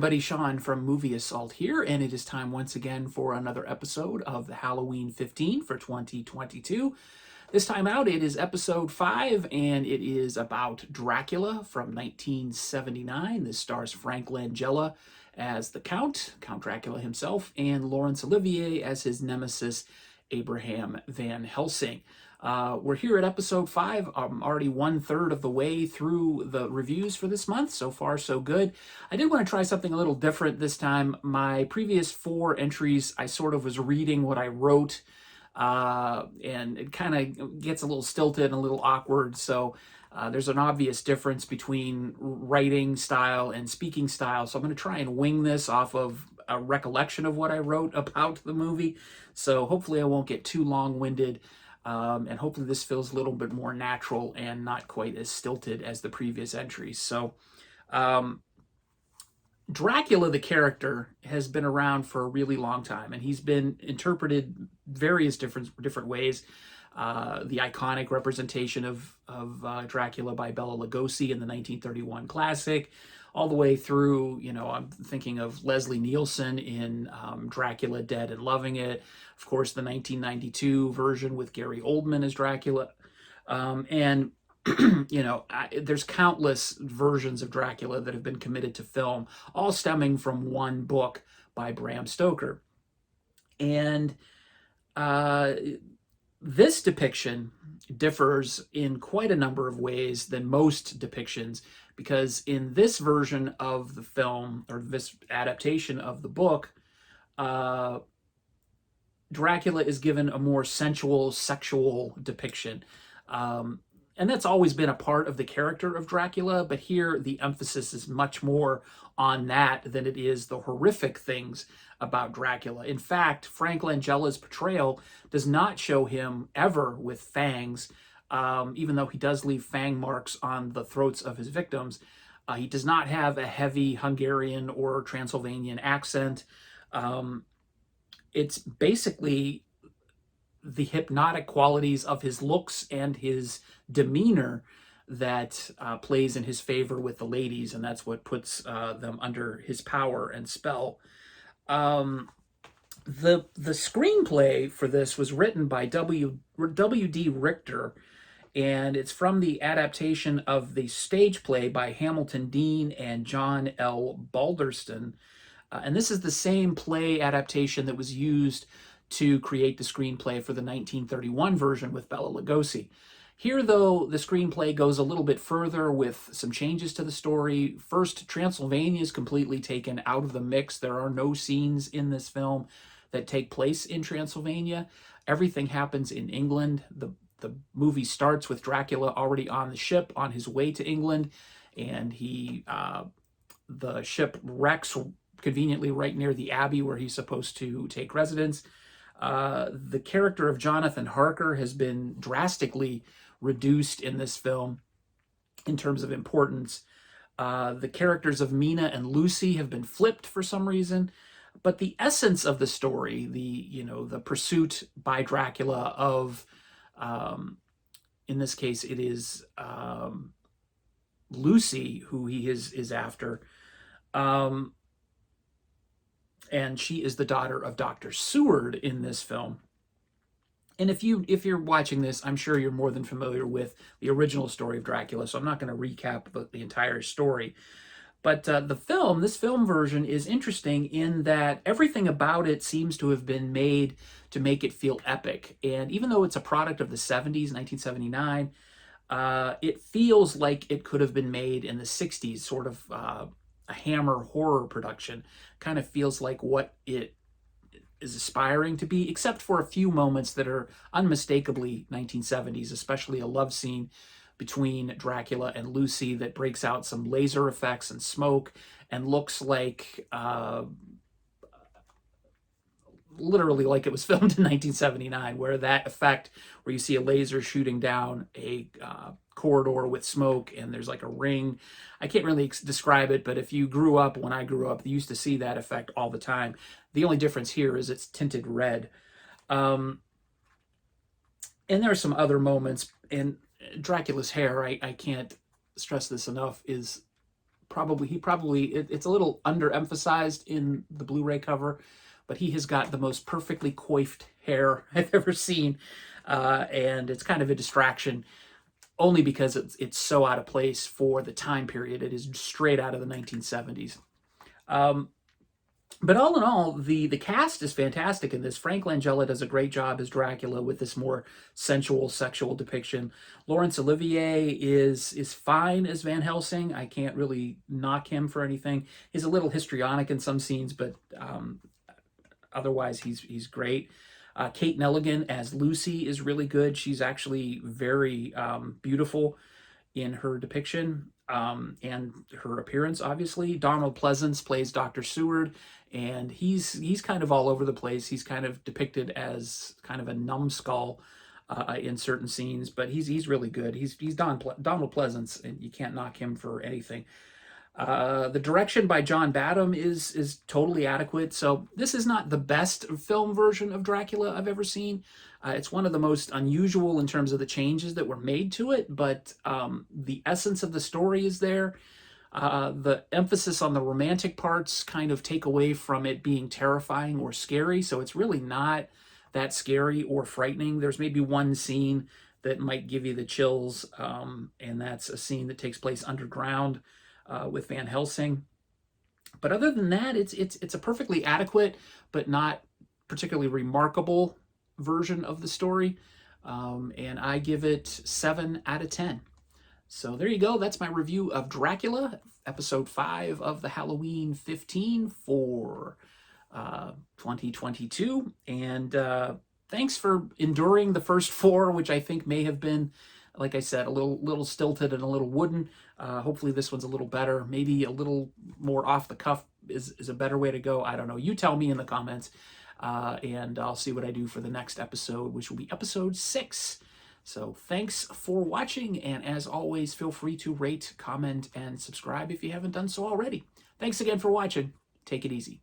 everybody, Sean from Movie Assault here, and it is time once again for another episode of the Halloween 15 for 2022. This time out, it is episode 5, and it is about Dracula from 1979. This stars Frank Langella as the Count Dracula himself, and Laurence Olivier as his nemesis, Abraham Van Helsing. We're here at episode 5. I'm already 1/3 of the way through the reviews for this month. So far, so good. I did want to try something a little different this time. My previous 4 entries, I sort of was reading what I wrote, and it kind of gets a little stilted and a little awkward. So there's an obvious difference between writing style and speaking style. So I'm going to try and wing this off of a recollection of what I wrote about the movie. So hopefully I won't get too long-winded. And hopefully this feels a little bit more natural and not quite as stilted as the previous entries. So, Dracula, the character, has been around for a really long time, and he's been interpreted various different ways. The iconic representation of Dracula by Bela Lugosi in the 1931 classic, all the way through, I'm thinking of Leslie Nielsen in Dracula Dead and Loving It. Of course, the 1992 version with Gary Oldman as Dracula. There's countless versions of Dracula that have been committed to film, all stemming from one book by Bram Stoker. And this depiction differs in quite a number of ways than most depictions, because in this version of the film, or this adaptation of the book, Dracula is given a more sensual, sexual depiction. And that's always been a part of the character of Dracula, but here the emphasis is much more on that than it is the horrific things about Dracula. In fact, Frank Langella's portrayal does not show him ever with fangs, even though he does leave fang marks on the throats of his victims. He does not have a heavy Hungarian or Transylvanian accent. It's basically the hypnotic qualities of his looks and his demeanor that plays in his favor with the ladies, and that's what puts them under his power and spell. The screenplay for this was written by W.D. Richter, and it's from the adaptation of the stage play by Hamilton Dean and John L. Balderston. And this is the same play adaptation that was used to create the screenplay for the 1931 version with Bela Lugosi. Here, though, the screenplay goes a little bit further with some changes to the story. First, Transylvania is completely taken out of the mix. There are no scenes in this film that take place in Transylvania. Everything happens in England. The movie starts with Dracula already on the ship on his way to England, and the ship wrecks conveniently right near the abbey where he's supposed to take residence. The character of Jonathan Harker has been drastically reduced in this film in terms of importance. The characters of Mina and Lucy have been flipped for some reason, but the essence of the story, the pursuit by Dracula of, in this case, it is Lucy who he is after. And she is the daughter of Dr. Seward in this film. And if you're watching this, I'm sure you're more than familiar with the original story of Dracula, so I'm not going to recap the entire story. But this film version is interesting in that everything about it seems to have been made to make it feel epic. And even though it's a product of the 70s, 1979, it feels like it could have been made in the 60s, sort of a Hammer horror production. Kind of feels like what it is aspiring to be, except for a few moments that are unmistakably 1970s, especially a love scene between Dracula and Lucy that breaks out some laser effects and smoke and looks like literally like it was filmed in 1979, where that effect where you see a laser shooting down a corridor with smoke and there's like a ring. I can't really describe it, but if you grew up when I grew up, you used to see that effect all the time. The only difference here is it's tinted red. And there are some other moments, and Dracula's hair, I can't stress this enough, is it's a little underemphasized in the Blu-ray cover, but he has got the most perfectly coiffed hair I've ever seen, and it's kind of a distraction only because it's so out of place for the time period. It is straight out of the 1970s. But all in all, the cast is fantastic in this. Frank Langella does a great job as Dracula with this more sensual, sexual depiction. Laurence Olivier is fine as Van Helsing. I can't really knock him for anything. He's a little histrionic in some scenes, but otherwise he's great. Kate Nelligan as Lucy is really good. She's actually very beautiful in her depiction and her appearance, obviously. Donald Pleasance plays Dr. Seward, and he's kind of all over the place. He's kind of depicted as kind of a numbskull in certain scenes, but he's really good. He's Donald Pleasance, and you can't knock him for anything. The direction by John Badham is totally adequate. So this is not the best film version of Dracula I've ever seen. It's one of the most unusual in terms of the changes that were made to it, but the essence of the story is there. The emphasis on the romantic parts kind of take away from it being terrifying or scary, so it's really not that scary or frightening. There's maybe one scene that might give you the chills, and that's a scene that takes place underground with Van Helsing. But other than that, it's a perfectly adequate but not particularly remarkable version of the story, and I give it 7 out of 10. So there you go. That's my review of Dracula, episode 5 of the Halloween 15 for 2022. And thanks for enduring the first 4, which I think may have been, like I said, a little stilted and a little wooden. Hopefully this one's a little better. Maybe a little more off the cuff is a better way to go. I don't know. You tell me in the comments, and I'll see what I do for the next episode, which will be episode 6. So thanks for watching, and as always, feel free to rate, comment, and subscribe if you haven't done so already. Thanks again for watching. Take it easy.